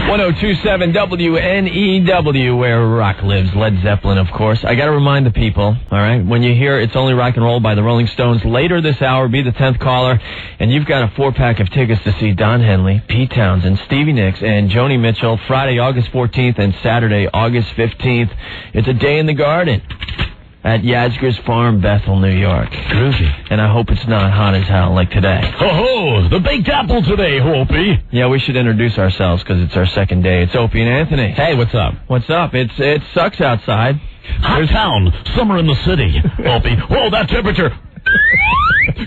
1027 WNEW, where rock lives. Led Zeppelin, of course. I got to remind the people, all right, when you hear It's Only Rock and Roll by the Rolling Stones, later this hour, be the 10th caller, and you've got a 4-pack of tickets to see Don Henley, Pete Townsend, Stevie Nicks, and Joni Mitchell, Friday, August 14th, and Saturday, August 15th. It's a day in the garden at Yasgur's Farm, Bethel, New York. Groovy. And I hope it's not hot as hell like today. Ho-ho, the baked apple today, Opie. Yeah, we should introduce ourselves because it's our second day. It's Opie and Anthony. Hey, what's up? What's up? It sucks outside. Hot town, summer in the city, Opie. Whoa, that temperature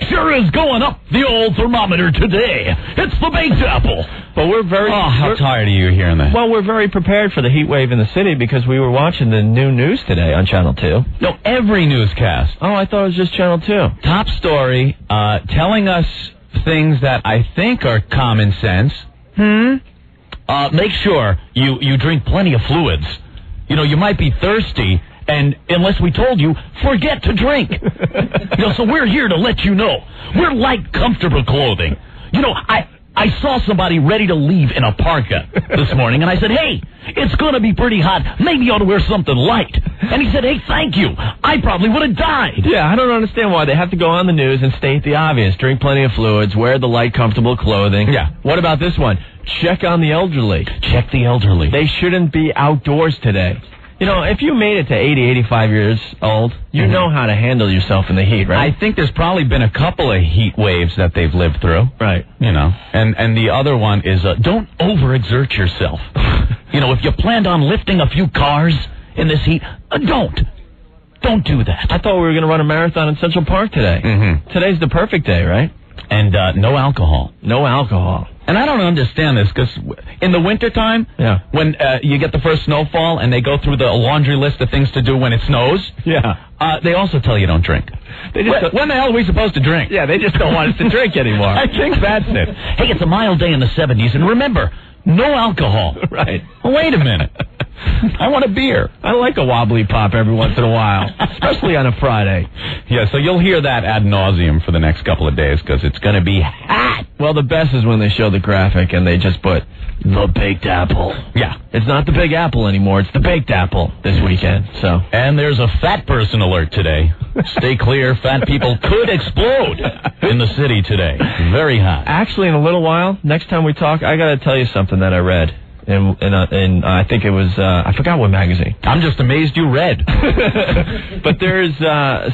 sure is going up the old thermometer today. It's the baked apple. But we're very... Oh, how tired are you hearing that? Well, we're very prepared for the heat wave in the city because we were watching the new news today on Channel 2. No, every newscast. Oh, I thought it was just Channel 2. Top story, telling us things that I think are common sense. Make sure you drink plenty of fluids. You know, you might be thirsty, and unless we told you, forget to drink. So we're here to let you know. We're light, comfortable clothing. You know, I saw somebody ready to leave in a parka this morning, and I said, hey, it's going to be pretty hot. Maybe you ought to wear something light. And he said, hey, thank you. I probably would have died. Yeah, I don't understand why they have to go on the news and state the obvious. Drink plenty of fluids, wear the light, comfortable clothing. Yeah. What about this one? Check on the elderly. Check the elderly. They shouldn't be outdoors today. You know, if you made it to 80, 85 years old, you know how to handle yourself in the heat, right? I think there's probably been a couple of heat waves that they've lived through. Right. You know, and the other one is don't overexert yourself. You know, if you planned on lifting a few cars in this heat, don't do that. I thought we were going to run a marathon in Central Park today. Today's the perfect day, right? And no alcohol. No alcohol. And I don't understand this, because in the wintertime, when you get the first snowfall and they go through the laundry list of things to do when it snows, they also tell you don't drink. They just when the hell are we supposed to drink? Yeah, they just don't want us to drink anymore. I think that's it. Hey, it's a mild day in the 70s, and remember, no alcohol. Right. Well, wait a minute. I want a beer. I like a wobbly pop every once in a while, especially on a Friday. Yeah, so you'll hear that ad nauseum for the next couple of days because it's going to be hot. Well, the best is when they show the graphic and they just put the baked apple. Yeah. It's not the big apple anymore. It's the baked apple this weekend. So. And there's a fat person alert today. Stay clear. Fat people could explode in the city today. Very hot. Actually, in a little while, next time we talk, I got to tell you something that I read. And I think it was, I forgot what magazine. I'm just amazed you read. But there's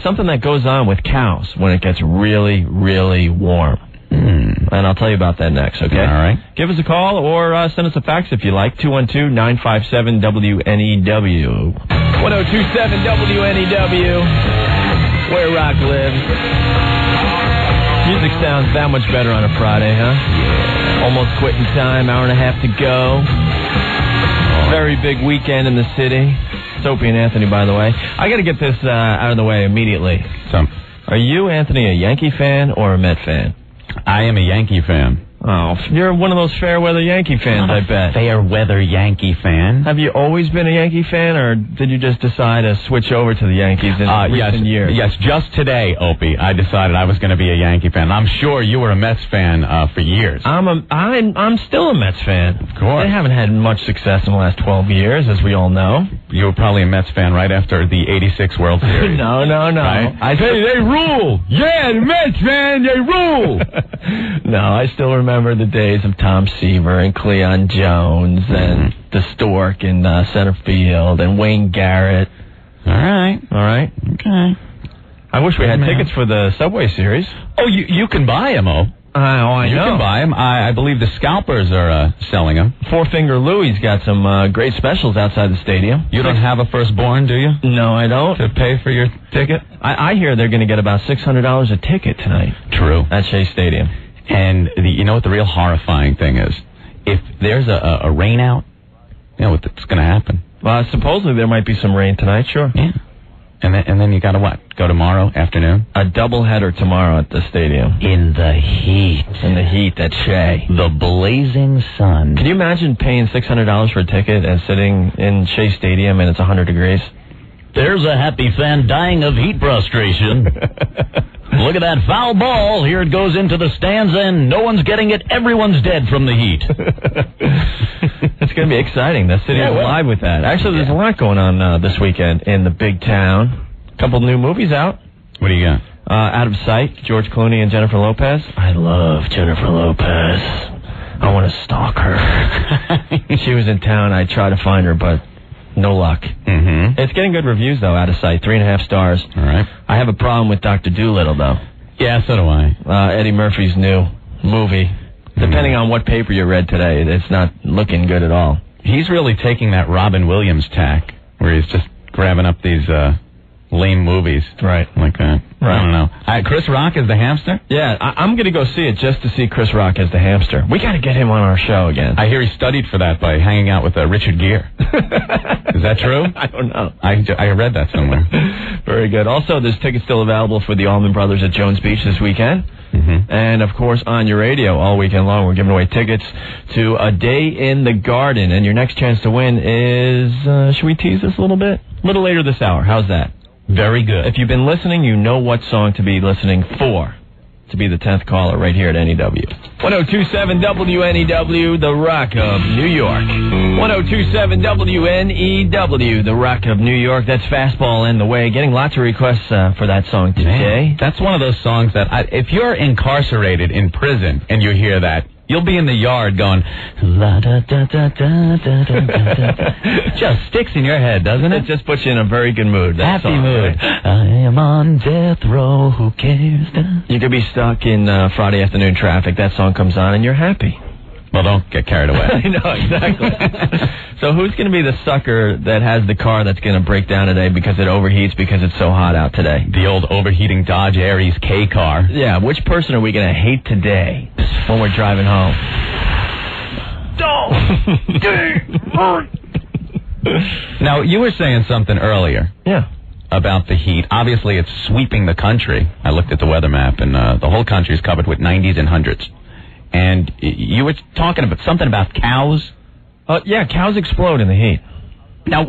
something that goes on with cows when it gets really, really warm. And I'll tell you about that next, okay? All right. Give us a call or send us a fax if you like, 212-957-WNEW. 1027 WNEW, where rock lives. Music sounds that much better on a Friday, huh? Yeah. Almost quitting time, hour and a half to go. Very big weekend in the city. It's Opie and Anthony, by the way. I got to get this out of the way immediately. Are you, Anthony, a Yankee fan or a Met fan? I am a Yankee fan. Oh, you're one of those fair-weather Yankee fans, I bet. Fair-weather Yankee fan. Have you always been a Yankee fan, or did you just decide to switch over to the Yankees in recent years? Yes, just today, Opie, I decided I was going to be a Yankee fan. I'm sure you were a Mets fan for years. I'm still a Mets fan. Of course. They haven't had much success in the last 12 years, as we all know. You were probably a Mets fan right after the 86 World Series. No. Right? They rule. Yeah, the Mets, man, they rule. No, I still remember the days of Tom Seaver and Cleon Jones and the Stork in center field and Wayne Garrett. All right. Okay. I wish we had tickets for the Subway Series. Oh, you can buy them, I You know. can buy them. I believe the scalpers are selling them. Four Finger Louie's got some great specials outside the stadium. You don't have a firstborn, do you? No, I don't. To pay for your ticket? I hear they're going to get about $600 a ticket tonight. True. At Shea Stadium. And you know what the real horrifying thing is? If there's a rain out, you know what's going to happen? Well, supposedly there might be some rain tonight, sure. Yeah. And then you got to what? Go tomorrow afternoon? A doubleheader tomorrow at the stadium. In the heat. At Shea. The blazing sun. Can you imagine paying $600 for a ticket and sitting in Shea Stadium and it's 100 degrees? There's a happy fan dying of heat frustration. Look at that foul ball. Here it goes into the stands, and no one's getting it. Everyone's dead from the heat. It's It's going to be exciting. The city is alive with that. Actually, there's a lot going on this weekend in the big town. A couple new movies out. What do you got? Out of Sight, George Clooney and Jennifer Lopez. I love Jennifer Lopez. I want to stalk her. She was in town. I tried to find her, but no luck. Mm-hmm. It's getting good reviews, though, Out of Sight. 3.5 stars. All right. I have a problem with Dr. Dolittle, though. Yeah, so do I. Eddie Murphy's new movie. Depending on what paper you read today, it's not looking good at all. He's really taking that Robin Williams tack, where he's just grabbing up these lame movies. Right. Like that. Right. I don't know. Chris Rock as the hamster? Yeah, I'm going to go see it just to see Chris Rock as the hamster. We got to get him on our show again. I hear he studied for that by hanging out with Richard Gere. Is that true? I don't know. I read that somewhere. Very good. Also, there's tickets still available for the Allman Brothers at Jones Beach this weekend. Mm-hmm. And, of course, on your radio all weekend long, we're giving away tickets to A Day in the Garden. And your next chance to win is, should we tease this a little bit? A little later this hour. How's that? Very good. If you've been listening, you know what song to be listening for to be the 10th caller right here at NEW. 1027 WNEW, The Rock of New York. 1027 WNEW, The Rock of New York. That's Fastball and the Way. Getting lots of requests for that song today. Man, that's one of those songs that if you're incarcerated in prison and you hear that, you'll be in the yard going, la da da da da da da da. Just sticks in your head, doesn't it? It just puts you in a very good mood. Happy mood. Right? I am on death row, who cares? You could be stuck in Friday afternoon traffic. That song comes on and you're happy. Well, don't get carried away. I know, exactly. So who's going to be the sucker that has the car that's going to break down today because it overheats because it's so hot out today? The old overheating Dodge Aries K car. Yeah, which person are we going to hate today when we're driving home? Now, you were saying something earlier. Yeah. About the heat. Obviously, it's sweeping the country. I looked at the weather map, and the whole country is covered with 90s and 100s. And you were talking about something about cows? Yeah, cows explode in the heat. Now,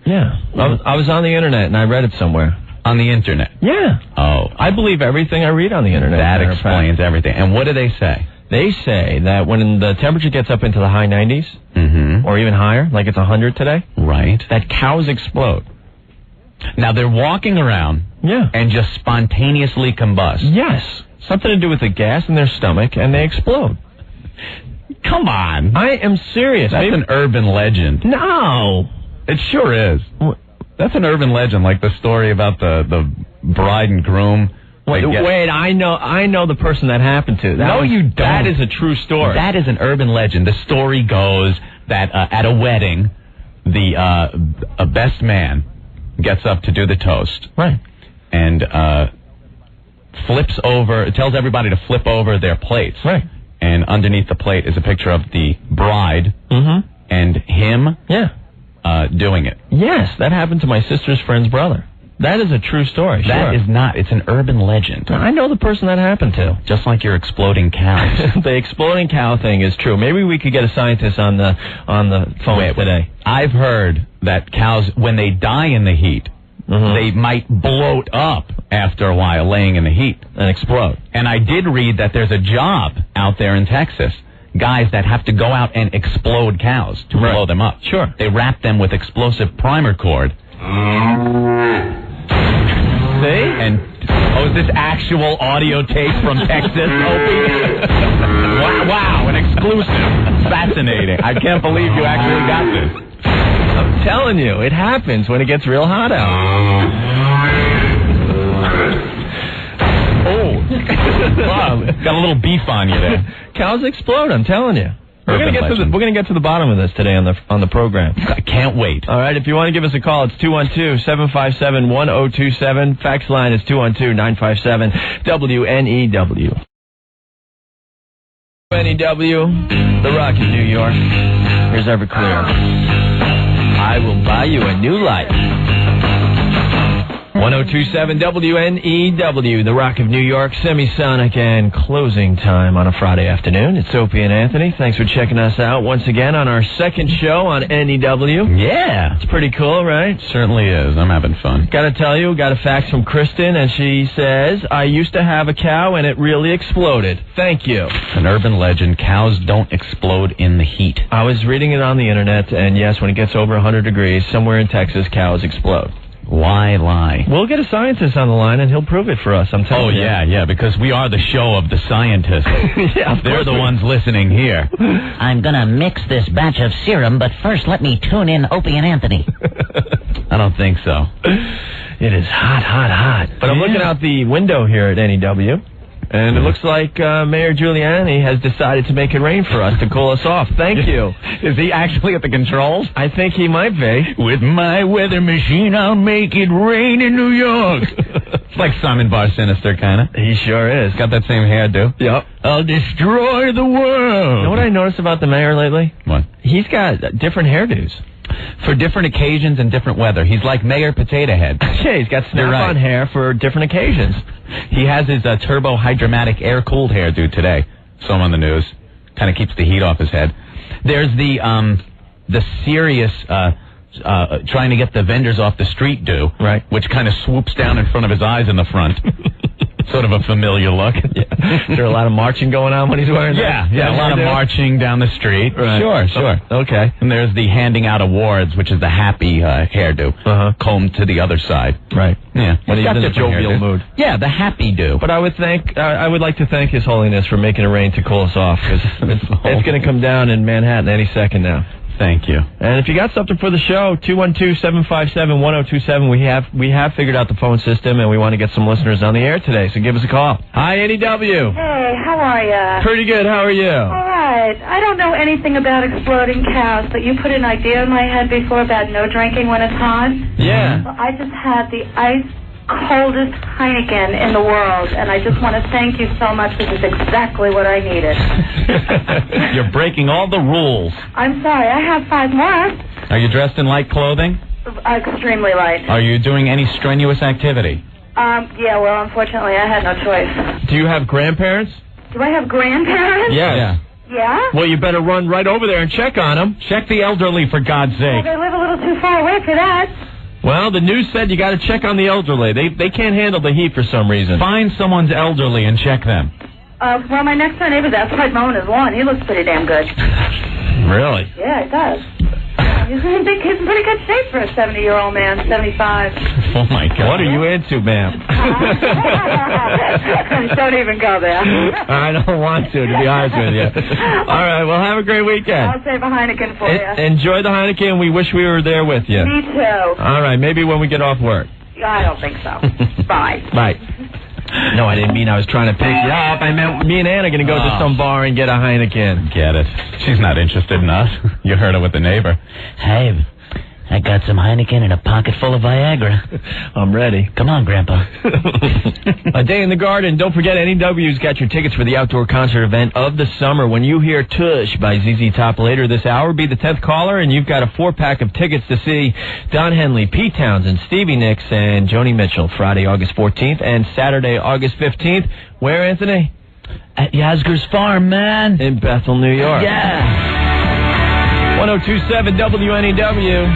yeah. I was on the internet, and I read it somewhere. On the internet? Yeah. Oh. I believe everything I read on the internet. That explains everything. And what do they say? They say that when the temperature gets up into the high 90s, mm-hmm. or even higher, like it's 100 today, right, that cows explode. Now, they're walking around and just spontaneously combust. Yes. Something to do with the gas in their stomach, and they explode. Come on. I am serious. That's an urban legend. No. It sure is. That's an urban legend, like the story about the bride and groom. Wait, I know the person that happened to. You don't. That is a true story. That is an urban legend. The story goes that at a wedding, a best man gets up to do the toast. Right. And tells everybody to flip over their plates. Right. And underneath the plate is a picture of the bride and him doing it. Yes, that happened to my sister's friend's brother. That is a true story. That is not. It's an urban legend. I know the person that happened to. Just like your exploding cows. The exploding cow thing is true. Maybe we could get a scientist on the phone today. I've heard that cows, when they die in the heat, they might bloat up after a while laying in the heat. And explode. And I did read that there's a job out there in Texas, guys that have to go out and explode cows to blow them up. Sure. They wrap them with explosive primer cord. See? And, is this actual audio tape from Texas, Opie? Wow, an exclusive. Fascinating. I can't believe you actually got this. I'm telling you, it happens when it gets real hot out. Wow, got a little beef on you there. Cows explode, I'm telling you. We're gonna get to the bottom of this today on the program. I can't wait. All right, if you want to give us a call, it's 212-757-1027. Fax line is 212-957-WNEW. NEW, The Rock in New York. Here's Everclear. I will buy you a new life. 1027 WNEW, the Rock of New York, Semisonic and closing time on a Friday afternoon. It's Opie and Anthony. Thanks for checking us out once again on our second show on NEW. Yeah. It's pretty cool, right? Certainly is. I'm having fun. Got to tell you, got a fax from Kristen, and she says, I used to have a cow, and it really exploded. Thank you. An urban legend, cows don't explode in the heat. I was reading it on the internet, and yes, when it gets over 100 degrees, somewhere in Texas, cows explode. Why lie? We'll get a scientist on the line, and he'll prove it for us, I'm telling you. Oh, yeah, because we are the show of the scientists. Yeah, they're the ones listening here. I'm going to mix this batch of serum, but first let me tune in Opie and Anthony. I don't think so. It is hot, hot, hot. But I'm looking out the window here at NEW, and it looks like Mayor Giuliani has decided to make it rain for us to cool us off. Thank you. Is he actually at the controls? I think he might be. With my weather machine, I'll make it rain in New York. It's like Simon Bar Sinister, kind of. He sure is. Got that same hairdo. Yep. I'll destroy the world. You know what I noticed about the mayor lately? What? He's got different hairdos. For different occasions and different weather. He's like Mayor Potato Head. Yeah, he's got snap-on hair for different occasions. He has his turbo hydromatic air-cooled hairdo today. Saw him on the news. Kind of keeps the heat off his head. There's the serious trying to get the vendors off the street do, right? Which kind of swoops down in front of his eyes in the front. Sort of a familiar look. Yeah. Is there a lot of marching going on when he's wearing that? Yeah, a lot of marching down the street. Right. Sure. Okay. And there's the handing out awards, which is the happy hairdo, combed to the other side. Right. Yeah. When he's in a jovial mood. Yeah, the happy do. But I would like to thank His Holiness for making it rain to cool us off, because it's going to come down in Manhattan any second now. Thank you. And if you got something for the show, 212-757-1027. We have figured out the phone system, and we want to get some listeners on the air today, so give us a call. Hi, NEW. Hey, how are ya? Pretty good. How are you? All right. I don't know anything about exploding cows, but you put an idea in my head before about no drinking when it's hot. Yeah. Well, I just had the coldest Heineken in the world, and I just want to thank you so much. This is exactly what I needed. You're breaking all the rules. I'm sorry. I have 5 more. Are you dressed in light clothing? Extremely light. Are you doing any strenuous activity? Yeah, well, unfortunately, I had no choice. Do you have grandparents? Do I have grandparents? Yes. Yeah? Well, you better run right over there and check on them. Check the elderly, for God's Well, sake. they live a little too far away for that. Well, the news said you got to check on the elderly. They can't handle the heat for some reason. Find someone's elderly and check them. Well, my next door neighbor's outside mowing his lawn. He looks pretty damn good. Really? Yeah, he does. He's in pretty good shape for a 70-year-old man, 75. Oh, my God. What are you into, ma'am? Don't even go there. I don't want to be honest with you. All right, well, have a great weekend. I'll save a Heineken for you. Enjoy the Heineken. We wish we were there with you. Me too. All right, maybe when we get off work. I don't think so. Bye. Bye. No, I didn't mean I was trying to pick you up. I meant me and Ann are going to go to some bar and get a Heineken. Get it. She's not interested in us. You heard her with the neighbor. Hey, I got some Heineken and a pocket full of Viagra. I'm ready. Come on, Grandpa. A Day in the Garden. Don't forget, NEW's got your tickets for the outdoor concert event of the summer. When you hear Tush by ZZ Top later this hour, be the 10th caller, and you've got a 4-pack of tickets to see Don Henley, Pete Townsend, Stevie Nicks, and Joni Mitchell Friday, August 14th, and Saturday, August 15th. Where, Anthony? At Yasgur's Farm, man. In Bethel, New York. Yeah. 1027 WNEW,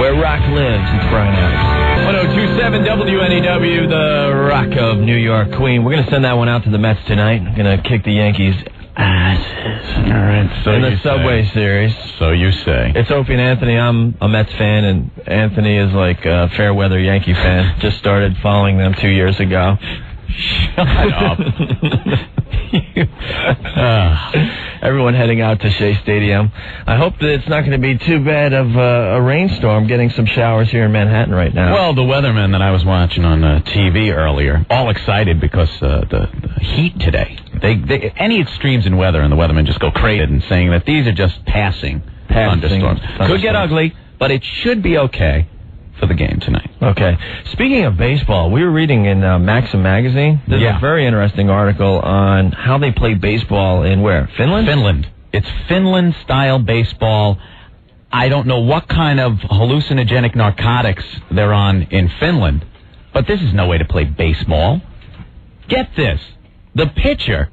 where rock lives. It's Brian Adams. 1027 WNEW, the Rock of New York Queen. We're going to send that one out to the Mets tonight. We're going to kick the Yankees' asses. All right, so in the Subway Series. So you say. It's Opie and Anthony. I'm a Mets fan, and Anthony is like a fair weather Yankee fan. Just started following them 2 years ago. Shut up. Everyone heading out to Shea Stadium. I hope that it's not going to be too bad of a rainstorm, getting some showers here in Manhattan right now. Well, the weathermen that I was watching on TV earlier, all excited because the heat today. They any extremes in weather, and the weathermen just go crazy and saying that these are just passing thunderstorms. Could get ugly, but it should be okay for the game tonight. Okay. Speaking of baseball, we were reading in Maxim magazine. There's a very interesting article on how they play baseball in where? Finland? Finland. It's Finland-style baseball. I don't know what kind of hallucinogenic narcotics they're on in Finland, But this is no way to play baseball. Get this. The pitcher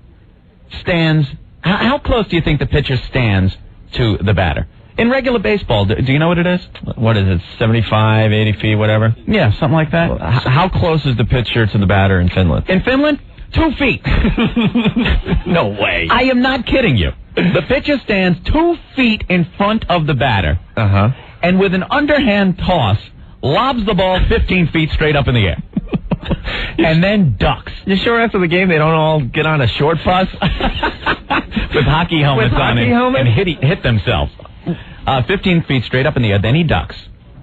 stands... How close do you think the pitcher stands to the batter? In regular baseball, do you know what it is? What is it, 75, 80 feet, whatever? Yeah, something like that. How close is the pitcher to the batter in Finland? In Finland, 2 feet. No way. I am not kidding you. The pitcher stands 2 feet in front of the batter, and with an underhand toss, lobs the ball 15 feet straight up in the air. And then ducks. You sure after the game they don't all get on a short bus? With hockey helmets on and hit themselves. 15 feet straight up in the air, then he ducks.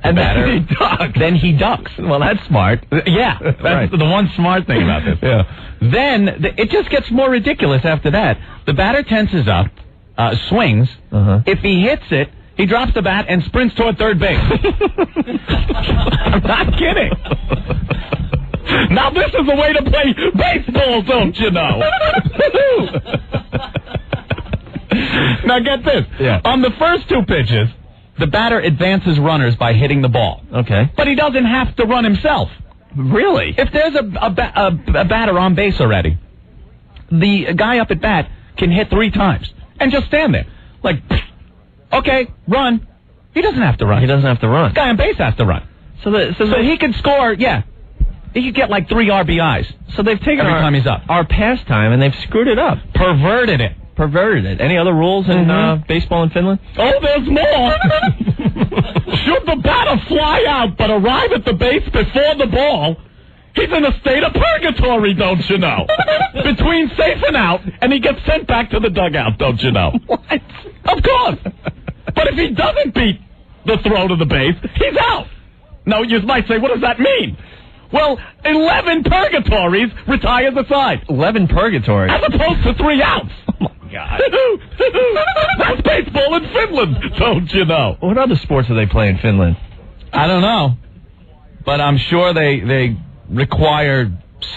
And then he ducks. Well, that's smart. Yeah, that's the one smart thing about this. Yeah. Then it just gets more ridiculous after that. The batter tenses up, swings. If he hits it, he drops the bat and sprints toward third base. I'm not kidding. Now this is the way to play baseball, don't you know? Now get this. Yeah. On the first 2 pitches, the batter advances runners by hitting the ball. Okay. But he doesn't have to run himself. Really? If there's a batter on base already, the guy up at bat can hit 3 times and just stand there. Like, okay, run. He doesn't have to run. He doesn't have to run. Guy on base has to run. So he can score, he could get like 3 RBIs. So they've taken every time he's up. Our pastime and they've screwed it up. Perverted it. Any other rules in baseball in Finland? Oh, there's more. Should the batter fly out but arrive at the base before the ball, he's in a state of purgatory, don't you know? Between safe and out, and he gets sent back to the dugout, don't you know? What? Of course. But if he doesn't beat the throw to the base, he's out. Now, you might say, what does that mean? Well, 11 purgatories retire the side. 11 purgatories? As opposed to 3 outs. Oh, my God. That's baseball in Finland, don't you know? What other sports do they play in Finland? I don't know. But I'm sure they require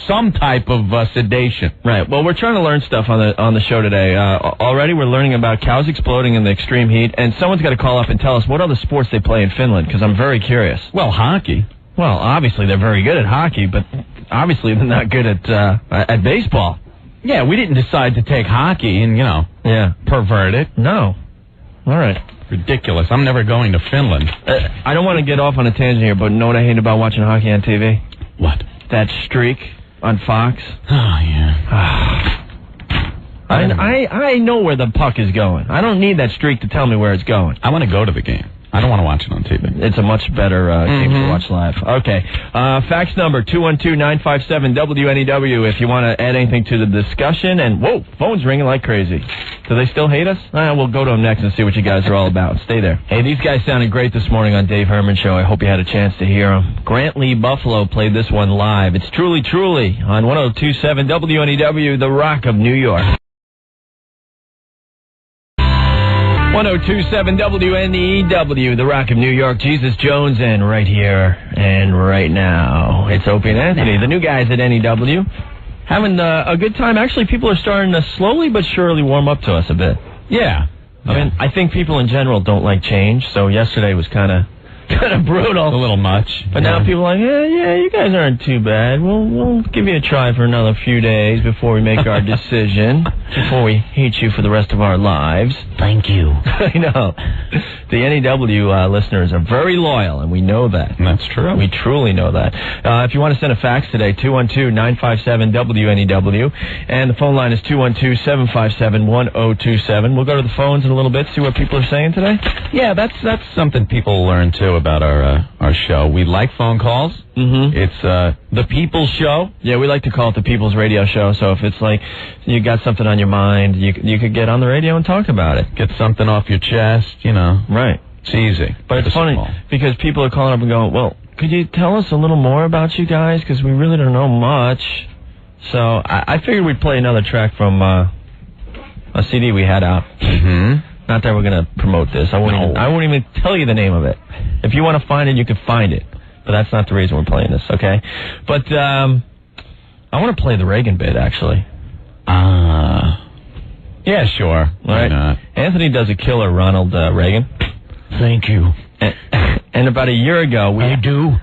some type of sedation. Right. Well, we're trying to learn stuff on the show today. Already we're learning about cows exploding in the extreme heat, and someone's got to call up and tell us what other sports they play in Finland, because I'm very curious. Well, hockey. Well, obviously they're very good at hockey, but obviously they're not good at baseball. Yeah, we didn't decide to take hockey and, pervert it. No. All right. Ridiculous. I'm never going to Finland. I don't want to get off on a tangent here, but know what I hate about watching hockey on TV? What? That streak on Fox. Oh, yeah. I know where the puck is going. I don't need that streak to tell me where it's going. I want to go to the game. I don't want to watch it on TV. It's a much better game to watch live. Okay. Fax number 212-957-WNEW if you want to add anything to the discussion. And, whoa, phone's ringing like crazy. Do they still hate us? We'll go to them next and see what you guys are all about. Stay there. Hey, these guys sounded great this morning on Dave Herman Show. I hope you had a chance to hear them. Grant Lee Buffalo played this one live. It's Truly Truly on 102.7 WNEW, The Rock of New York. 102.7 WNEW, The Rock of New York. Jesus Jones, and right here and right now, it's Opie and Anthony, the new guys at NEW, having a good time. Actually, people are starting to slowly but surely warm up to us a bit. Yeah. I mean, I think people in general don't like change, so yesterday was kind of brutal. A little much. But now people are like, yeah, you guys aren't too bad. We'll give you a try for another few days before we make our decision, before we hate you for the rest of our lives. Thank you. I know. The NEW listeners are very loyal, and we know that. That's true. We truly know that. If you want to send a fax today, 212-957-WNEW, and the phone line is 212-757-1027. We'll go to the phones in a little bit, see what people are saying today. Yeah, that's something people learn, too, about our show. We like phone calls. Mm-hmm. It's the People's Show. Yeah, we like to call it the People's Radio Show. So if it's like you got something on your mind, you could get on the radio and talk about it. Get something off your chest, Right. It's easy. But it's funny because people are calling up and going, well, could you tell us a little more about you guys? Because we really don't know much. So I figured we'd play another track from a CD we had out. Mm-hmm. Not that we're going to promote this. I won't even tell you the name of it. If you want to find it, you can find it. But that's not the reason we're playing this, okay? But I want to play the Reagan bit, actually. Yeah, sure. Why not? Anthony does a killer Ronald Reagan. Thank you. And And about a year ago, I do.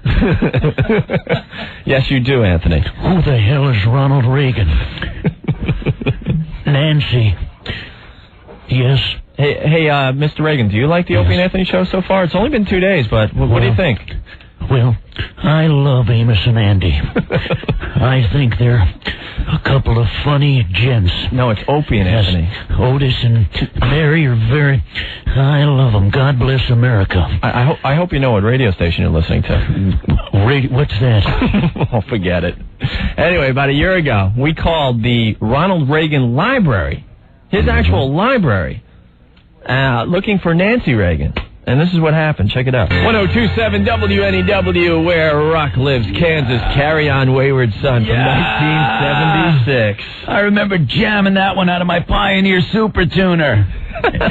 Yes, you do, Anthony. Who the hell is Ronald Reagan? Nancy. Yes. Hey, Mr. Reagan, do you like the Opie and Anthony show so far? It's only been 2 days, but what do you think? Well, I love Amos and Andy. I think they're a couple of funny gents. No, it's Opie and Anthony. Otis and Mary are very... I love them. God bless America. I hope you know what radio station you're listening to. What's that? Oh, forget it. Anyway, about a year ago, we called the Ronald Reagan Library, his actual library, looking for Nancy Reagan. And this is what happened. Check it out. 1027 WNEW, where rock lives, Kansas. Carry On, Wayward Son from 1976. I remember jamming that one out of my Pioneer Super Tuner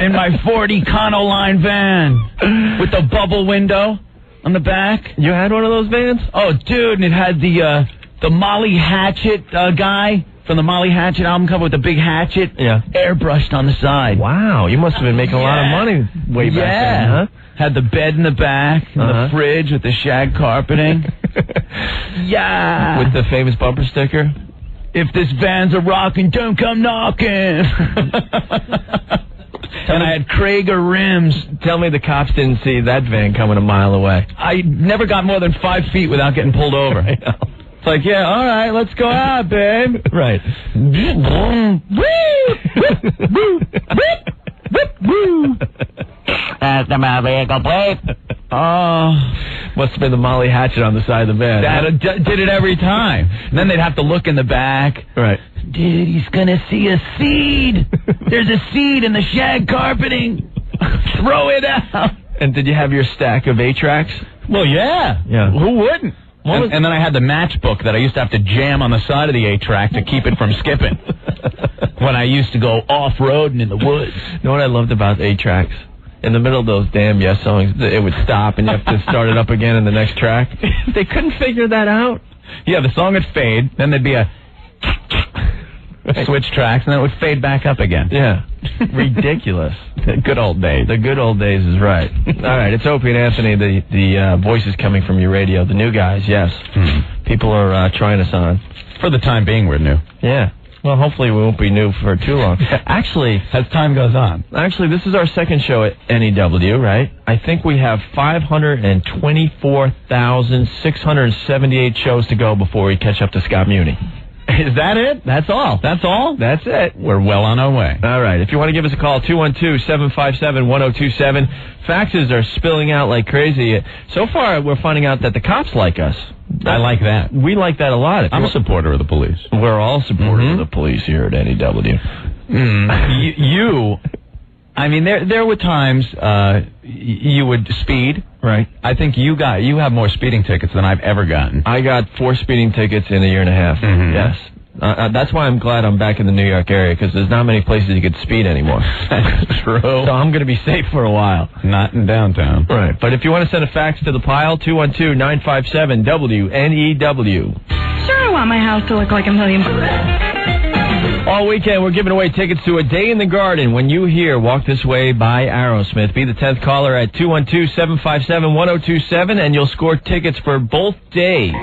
in my 40 Conoline van with the bubble window on the back. You had one of those vans? Oh, dude, and it had the Molly Hatchet guy from the Molly Hatchet album cover with the big hatchet, airbrushed on the side. Wow, you must have been making a lot of money way back then, huh? Had the bed in the back, and the fridge with the shag carpeting. With the famous bumper sticker. If this van's a rockin', don't come knocking. And I had Krager rims. Tell me the cops didn't see that van coming a mile away. I never got more than 5 feet without getting pulled over. It's like, yeah, all right, let's go out, babe. Right. That's the vehicle plate. Oh, must have been the Molly Hatchet on the side of the van. That did it every time. And then they'd have to look in the back. Right. Dude, he's gonna see a seed. There's a seed in the shag carpeting. Throw it out. And did you have your stack of 8-tracks? Well, yeah. Who wouldn't? And then I had the matchbook that I used to have to jam on the side of the 8-track to keep it from skipping when I used to go off-roading in the woods. You know what I loved about 8-tracks? In the middle of those damn Yes songs, it would stop and you have to start it up again in the next track. They couldn't figure that out. Yeah, the song would fade, then there'd be a switch tracks, and then it would fade back up again. Yeah. Ridiculous. The good old days. The good old days is right. All right, it's Opie and Anthony, the voices coming from your radio. The new guys, yes. People are trying us on. For the time being, we're new. Yeah. Well, hopefully we won't be new for too long. Actually, as time goes on. Actually, this is our second show at NEW, right? I think we have 524,678 shows to go before we catch up to Scott Muni. Is that it? That's all? That's all? That's it. We're well on our way. All right. If you want to give us a call, 212-757-1027. Faxes are spilling out like crazy. So far, we're finding out that the cops like us. I like that. We like that a lot. I'm a supporter of the police. We're all supporters of the police here at NEW. I mean, there were times you would speed. Right. I think you have more speeding tickets than I've ever gotten. I got 4 speeding tickets in a year and a half. Yes. That's why I'm glad I'm back in the New York area, because there's not many places you could speed anymore. That's true. So I'm going to be safe for a while. Not in downtown. Right. But if you want to send a fax to the pile, 212-957-WNEW. Sure, I want my house to look like a million. All weekend, we're giving away tickets to A Day in the Garden. When you hear Walk This Way by Aerosmith, be the 10th caller at 212-757-1027, and you'll score tickets for both days.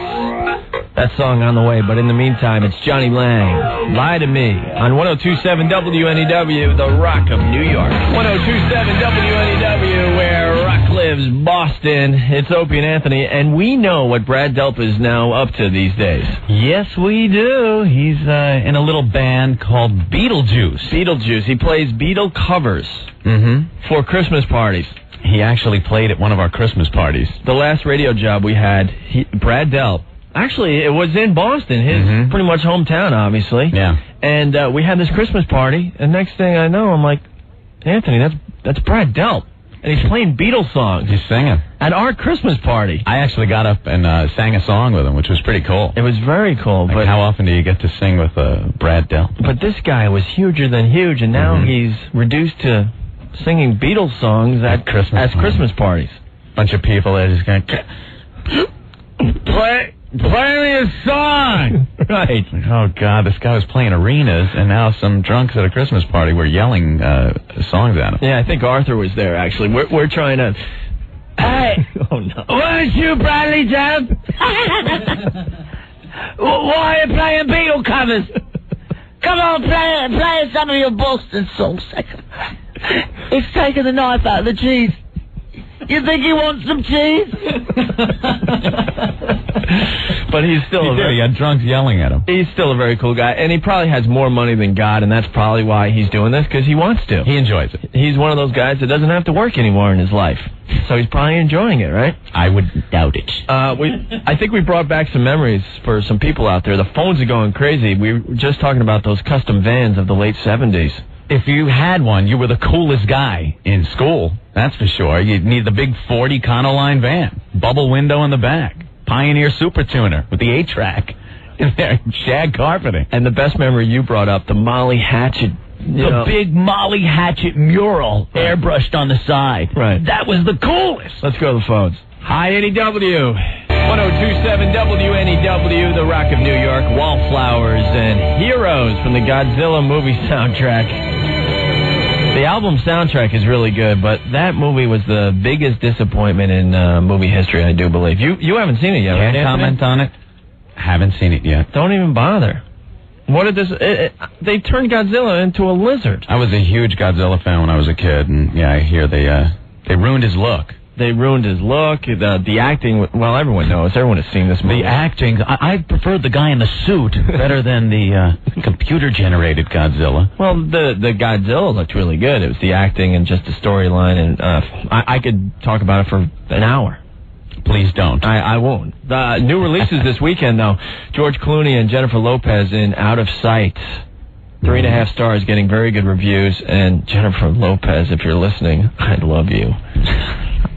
That song on the way, but in the meantime, it's Johnny Lang, Lie to Me, on 102.7 WNEW, the Rock of New York. 102.7 WNEW, where rock lives, Boston. It's Opie and Anthony, and we know what Brad Delp is now up to these days. Yes, we do. He's in a little band called Beetlejuice. Beetlejuice. He plays Beatle covers for Christmas parties. He actually played at one of our Christmas parties. The last radio job we had, Brad Delp, actually, it was in Boston, his pretty much hometown, obviously. Yeah. And we had this Christmas party, and next thing I know, I'm like, Anthony, that's Brad Delp. And he's playing Beatles songs. He's singing. At our Christmas party. I actually got up and sang a song with him, which was pretty cool. It was very cool. Like, but how often do you get to sing with Brad Delp? But this guy was huger than huge, and now he's reduced to singing Beatles songs at Christmas parties. Bunch of people are just going, play me a song! Right. Oh, God, this guy was playing arenas, and now some drunks at a Christmas party were yelling songs at him. Yeah, I think Arthur was there, actually. We're trying to... Hey, Hey! Oh, no. Weren't you Bradley Deb? Why are you playing Beatle covers? Come on, play some of your Boston songs. It's taking the knife out of the cheese. You think he wants some cheese? But he's still He had drunks yelling at him. He's still a very cool guy, and he probably has more money than God, and that's probably why he's doing this, because he wants to. He enjoys it. He's one of those guys that doesn't have to work anymore in his life, so he's probably enjoying it, right? I would doubt it. I think we brought back some memories for some people out there. The phones are going crazy. We were just talking about those custom vans of the late 70s. If you had one, you were the coolest guy in school. That's for sure. You'd need the big 40 Econoline van, bubble window in the back, Pioneer Super Tuner with the 8-track in there, shag carpeting. And the best memory you brought up, the Molly Hatchet. The big Molly Hatchet mural airbrushed on the side. Right. That was the coolest. Let's go to the phones. Hi, NEW. 1027 WNEW, the Rock of New York, Wallflowers, and Heroes from the Godzilla movie soundtrack. The album soundtrack is really good, but that movie was the biggest disappointment in movie history, I do believe. You haven't seen it yet, right? Can't comment on it. Haven't seen it yet. Don't even bother. What did this... they turned Godzilla into a lizard. I was a huge Godzilla fan when I was a kid, and yeah, I hear they ruined his look. They ruined his look, the acting. Well, everyone knows. Everyone has seen this movie. The acting, I preferred the guy in the suit better than the computer-generated Godzilla. Well, the Godzilla looked really good. It was the acting and just the storyline, and I could talk about it for an hour. Please don't. I won't. The new releases this weekend, though. George Clooney and Jennifer Lopez in Out of Sight. 3.5 stars, getting very good reviews. And Jennifer Lopez, if you're listening, I love you.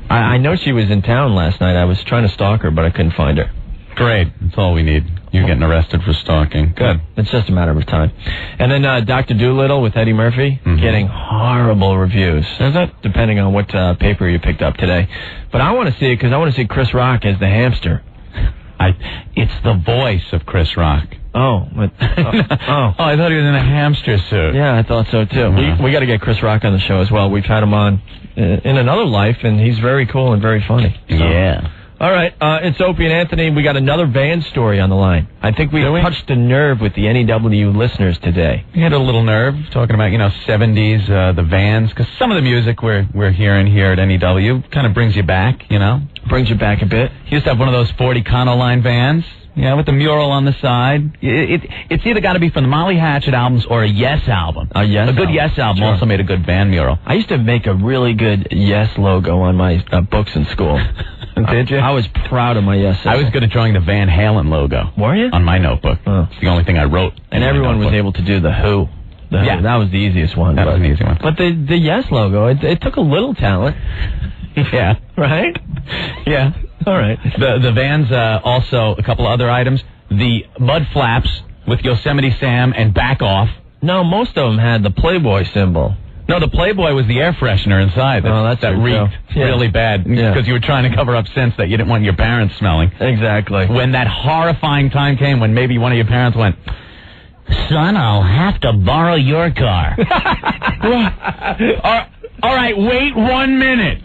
I know she was in town last night. I was trying to stalk her, but I couldn't find her. Great. That's all we need. You're getting arrested for stalking. Good. It's just a matter of time. And then Dr. Dolittle with Eddie Murphy, getting horrible reviews. Is that? Depending on what paper you picked up today. But I want to see it because I want to see Chris Rock as the hamster. It's the voice of Chris Rock. Oh, but, I thought he was in a hamster suit. Yeah, I thought so too. We got to get Chris Rock on the show as well. We've had him on in another life, and he's very cool and very funny. So. Yeah. All right, it's Opie and Anthony. We got another van story on the line. I think we touched a nerve with the NEW listeners today. We had a little nerve talking about 70s, the vans, because some of the music we're hearing here at NEW kind of brings you back, Brings you back a bit. You used to have one of those 40 Econoline vans. Yeah, with the mural on the side. It's either got to be from the Molly Hatchet albums or a Yes album. A good Yes album also made a good van mural. I used to make a really good Yes logo on my books in school. Did you? I was proud of my Yes symbol. I was good at drawing the Van Halen logo. Were you? On my notebook. Oh. It's the only thing I wrote. And everyone was able to do the Who. Yeah. That was the easiest one. That was an easy one. But the Yes logo, it took a little talent. Yeah. Right? Yeah. All right. The vans, also a couple other items. The mud flaps with Yosemite Sam and Back Off. No, most of them had the Playboy symbol. No, the Playboy was the air freshener inside. That reeked really bad because you were trying to cover up scents that you didn't want your parents smelling. Exactly. When that horrifying time came when maybe one of your parents went, Son, I'll have to borrow your car. all right, wait 1 minute.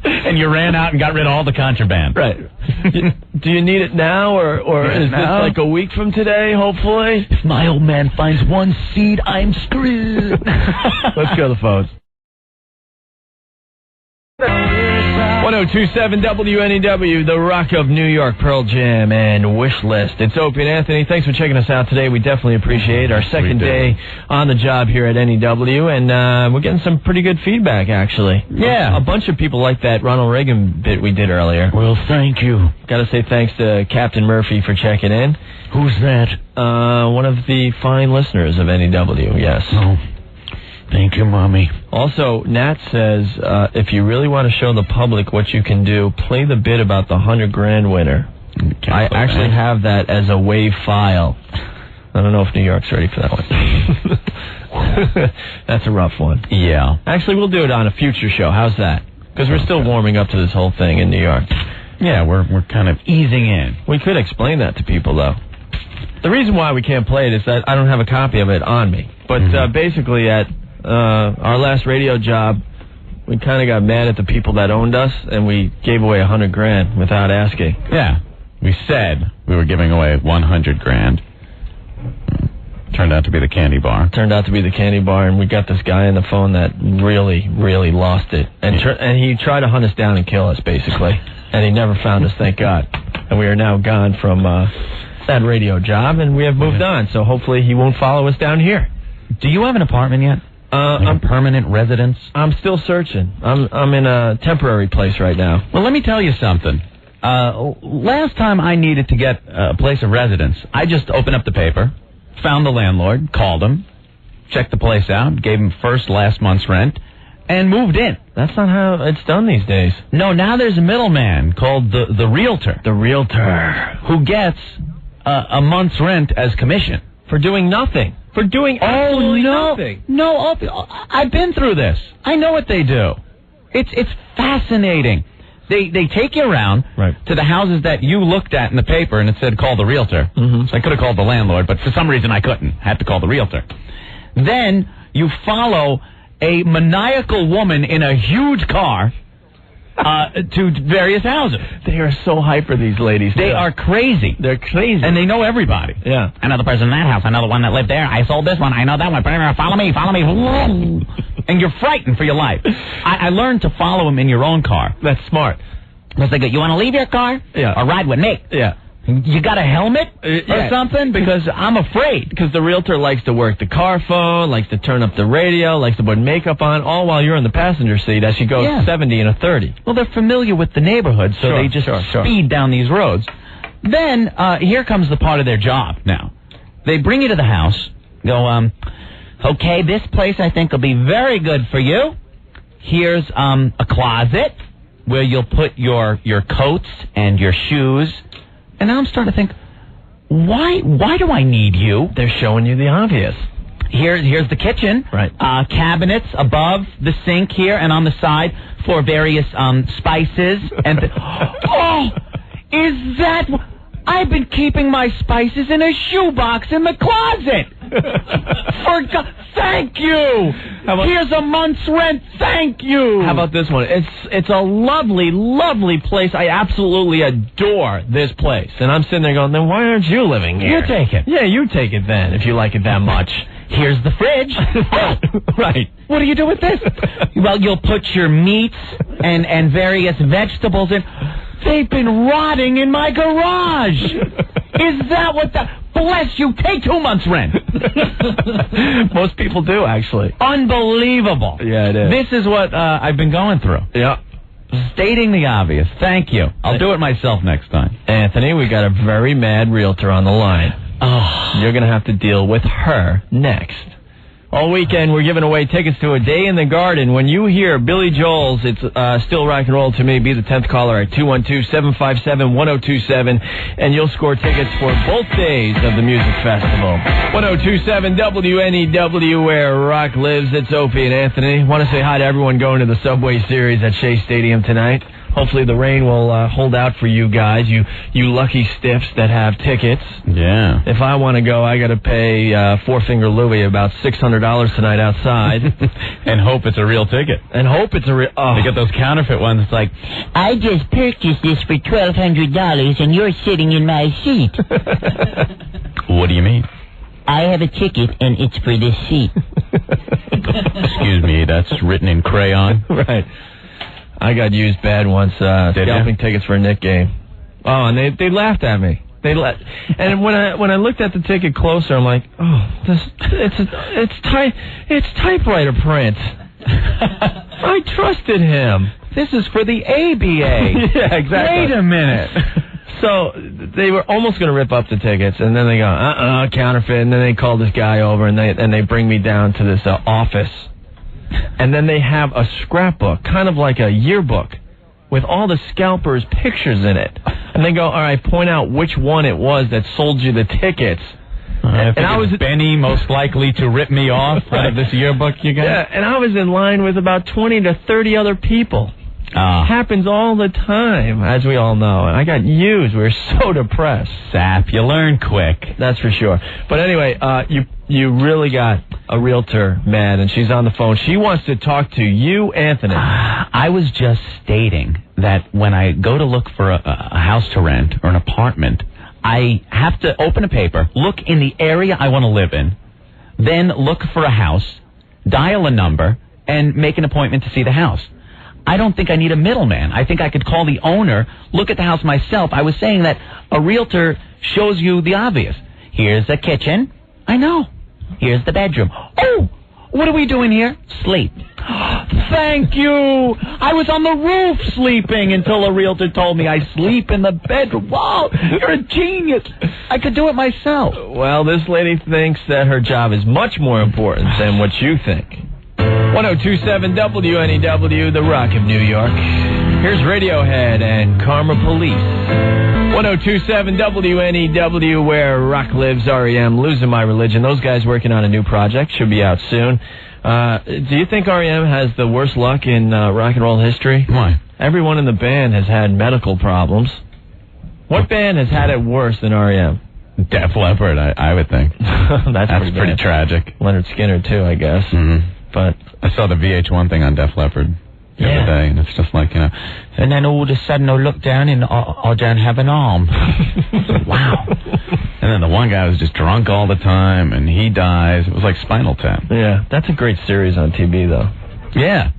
And you ran out and got rid of all the contraband. Right. Do you need it now, or is this like a week from today, hopefully? If my old man finds one seed, I'm screwed. Let's go to the phones. 1027 WNEW, the Rock of New York, Pearl Jam, and Wish List. It's Opie and Anthony. Thanks for checking us out today. We definitely appreciate our second day on the job here at NEW, and we're getting some pretty good feedback, actually. Yeah. A bunch of people like that Ronald Reagan bit we did earlier. Well, thank you. Got to say thanks to Captain Murphy for checking in. Who's that? One of the fine listeners of NEW, yes. Oh. Thank you, Mommy. Also, Nat says, if you really want to show the public what you can do, play the bit about the $100,000 winner. I actually have that as a WAV file. I don't know if New York's ready for that one. That's a rough one. Yeah. Actually, we'll do it on a future show. How's that? Because we're still warming up to this whole thing in New York. Yeah, we're kind of easing in. We could explain that to people, though. The reason why we can't play it is that I don't have a copy of it on me. But basically at our last radio job, We kind of got mad at the people that owned us, and we gave away $100,000 without asking. Yeah. We said we were giving away $100,000. Turned out to be the candy bar. And we got this guy on the phone that really, really lost it. And he tried to hunt us down and kill us, basically. And he never found us, thank God. And we are now gone from that radio job, and we have moved on. So hopefully he won't follow us down here. Do you have an apartment yet? I'm permanent residence? I'm still searching. I'm in a temporary place right now. Well, let me tell you something. Last time I needed to get a place of residence, I just opened up the paper, found the landlord, called him, checked the place out, gave him last month's rent, and moved in. That's not how it's done these days. No, now there's a middleman called the realtor. The realtor. Who gets a month's rent as commission. For doing nothing. For doing absolutely nothing. No, I've been through this. I know what they do. It's fascinating. They take you around to the houses that you looked at in the paper, and it said call the realtor. Mm-hmm. So I could have called the landlord, but for some reason I couldn't. Had to call the realtor. Then you follow a maniacal woman in a huge car to various houses. They are so hyper, these ladies. They are crazy. They're crazy. And they know everybody. Yeah. I know the person in that house. I know the one that lived there. I sold this one. I know that one. Follow me. And you're frightened for your life. I learned to follow them in your own car. That's smart. Because they go, you want to leave your car? Yeah. Or ride with me? Yeah. You got a helmet or something? Because I'm afraid. Because the realtor likes to work the car phone, likes to turn up the radio, likes to put makeup on, all while you're in the passenger seat as she goes 70 and a 30. Well, they're familiar with the neighborhood, so they just speed down these roads. Then, here comes the part of their job now. They bring you to the house, go, okay, this place I think will be very good for you. Here's a closet where you'll put your coats and your shoes. And now I'm starting to think, why do I need you? They're showing you the obvious. Here's the kitchen. Right. Cabinets above the sink here and on the side for various spices. And oh, is that... I've been keeping my spices in a shoebox in the closet. For God, thank you. Here's a month's rent. Thank you. How about this one? It's a lovely, lovely place. I absolutely adore this place. And I'm sitting there going, then why aren't you living here? You take it. Yeah, you take it then, if you like it that much. Here's the fridge. Right. What do you do with this? Well, you'll put your meats and various vegetables in. They've been rotting in my garage. Is that what the... Bless you, take 2 months' rent. Most people do, actually. Unbelievable. Yeah, it is. This is what I've been going through. Yeah. Stating the obvious. Thank you. I'll do it myself next time. Anthony, we got a very mad realtor on the line. Oh. You're going to have to deal with her next. All weekend, we're giving away tickets to A Day in the Garden. When you hear Billy Joel's It's Still Rock and Roll to Me, be the 10th caller at 212-757-1027, and you'll score tickets for both days of the music festival. 1027 WNEW, where rock lives. It's Opie and Anthony. Want to say hi to everyone going to the Subway Series at Shea Stadium tonight. Hopefully the rain will hold out for you guys, you lucky stiffs that have tickets. Yeah. If I want to go, I got to pay Four-Finger Louie about $600 tonight outside. And hope it's a real ticket. And hope it's a real... Oh. They get those counterfeit ones. It's like, I just purchased this for $1,200 and you're sitting in my seat. What do you mean? I have a ticket and it's for this seat. Excuse me, that's written in crayon? Right. I got used bad once, scalping tickets for a Knick game. Oh, and they laughed at me. And when I looked at the ticket closer, I'm like, oh, it's typewriter print. I trusted him. This is for the ABA. Yeah, exactly. Wait a minute. So they were almost going to rip up the tickets, and then they go, counterfeit, and then they call this guy over, and they bring me down to this office. And then they have a scrapbook, kind of like a yearbook, with all the scalpers' pictures in it. And they go, all right, point out which one it was that sold you the tickets. And I was Benny, most likely to rip me off out of this yearbook you got? Yeah, and I was in line with about 20 to 30 other people. Happens all the time, as we all know. And I got used. We were so depressed. Sap, you learn quick. That's for sure. But anyway, you really got a realtor mad, and she's on the phone. She wants to talk to you, Anthony. I was just stating that when I go to look for a house to rent or an apartment, I have to open a paper, look in the area I want to live in, then look for a house, dial a number, and make an appointment to see the house. I don't think I need a middleman. I think I could call the owner, look at the house myself. I was saying that a realtor shows you the obvious. Here's the kitchen. I know. Here's the bedroom. Oh, what are we doing here? Sleep. Thank you. I was on the roof sleeping until a realtor told me I sleep in the bedroom. Wow, you're a genius. I could do it myself. Well, this lady thinks that her job is much more important than what you think. 1027 WNEW, The Rock of New York. Here's Radiohead and Karma Police. 1027 WNEW, where rock lives, REM, Losing My Religion. Those guys working on a new project. Should be out soon. Do you think REM has the worst luck in rock and roll history? Why? Everyone in the band has had medical problems. What band has had it worse than REM? Def Leppard, I would think. That's pretty tragic. Leonard Skinner, too, I guess. Mm-hmm. But I saw the VH1 thing on Def Leppard the other day, and it's just like, and then all of a sudden I look down and I don't have an arm. Wow. And then the one guy was just drunk all the time, and he dies. It was like Spinal Tap. Yeah, that's a great series on TV, though. Yeah.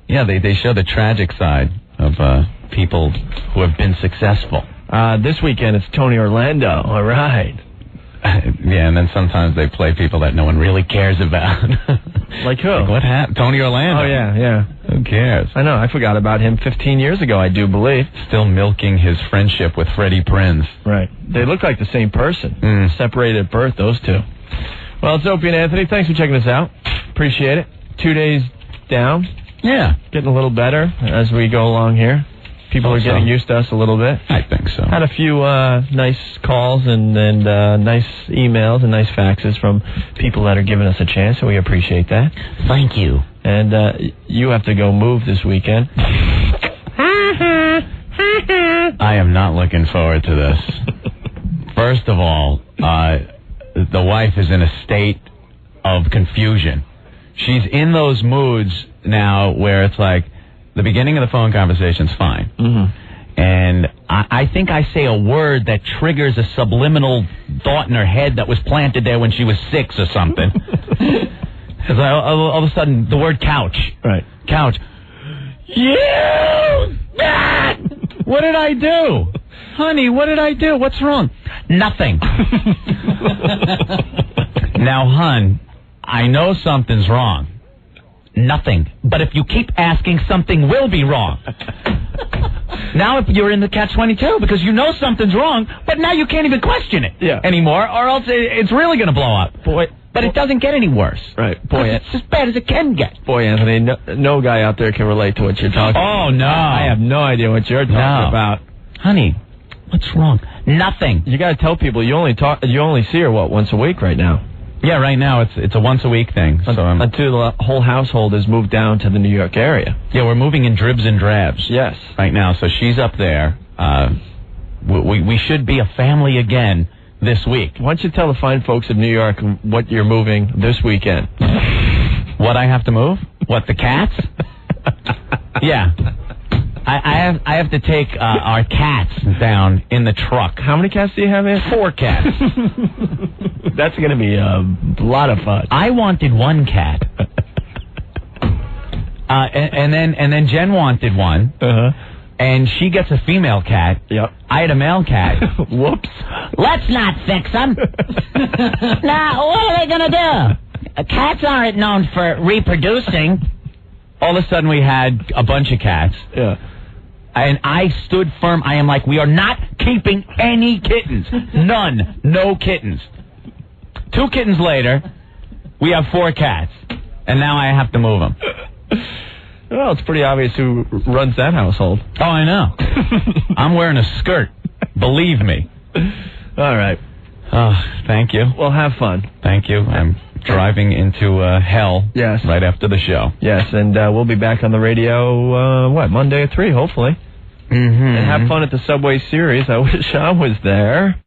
Yeah, they show the tragic side of people who have been successful. This weekend it's Tony Orlando. All right. Yeah, and then sometimes they play people that no one really cares about. Like who? Like what happened? Tony Orlando. Oh, yeah. Who cares? I know. I forgot about him 15 years ago, I do believe. Still milking his friendship with Freddie Prinze. Right. They look like the same person. Separated at birth, those two. Well, it's Opie and Anthony. Thanks for checking us out. Appreciate it. 2 days down. Yeah. Getting a little better as we go along here. People are getting used to us a little bit. I think so. Had a few nice calls and nice emails and nice faxes from people that are giving us a chance, so we appreciate that. Thank you. And you have to go move this weekend. I am not looking forward to this. First of all, the wife is in a state of confusion. She's in those moods now where it's like, the beginning of the phone conversation's fine. Mm-hmm. And I think I say a word that triggers a subliminal thought in her head that was planted there when she was 6 or something. Because all of a sudden, the word couch. Right. Couch. You! What did I do? Honey, what did I do? What's wrong? Nothing. Now, hon, I know something's wrong. Nothing. But if you keep asking, something will be wrong. Now if you're in the catch-22 because you know something's wrong, but now you can't even question it anymore, or else it's really going to blow up. But it doesn't get any worse. Right. Boy, it's as bad as it can get. Boy, Anthony, no guy out there can relate to what you're talking about. Oh, no. I have no idea what you're talking about. Honey, what's wrong? Nothing. You got to tell people you only see her, once a week right now? Yeah, right now it's a once-a-week thing. So until the whole household has moved down to the New York area. Yeah, we're moving in dribs and drabs. Yes. Right now, so she's up there. We should be a family again this week. Why don't you tell the fine folks of New York what you're moving this weekend? What I have to move? What, the cats? Yeah. I have to take our cats down in the truck. How many cats do you have here? 4 cats. That's going to be a lot of fun. I wanted 1 cat. And then Jen wanted one. Uh-huh. And she gets a female cat. Yep. I had a male cat. Whoops. Let's not fix them. Now, what are they going to do? Cats aren't known for reproducing. All of a sudden, we had a bunch of cats. Yeah. And I stood firm. I am like, we are not keeping any kittens. None. No kittens. 2 kittens later, we have 4 cats. And now I have to move them. Well, it's pretty obvious who runs that household. Oh, I know. I'm wearing a skirt. Believe me. All right. Oh, thank you. Well, have fun. Thank you. I'm driving into hell right after the show. Yes, and we'll be back on the radio, Monday at 3, hopefully. Mm-hmm. And have fun at the Subway Series. I wish I was there.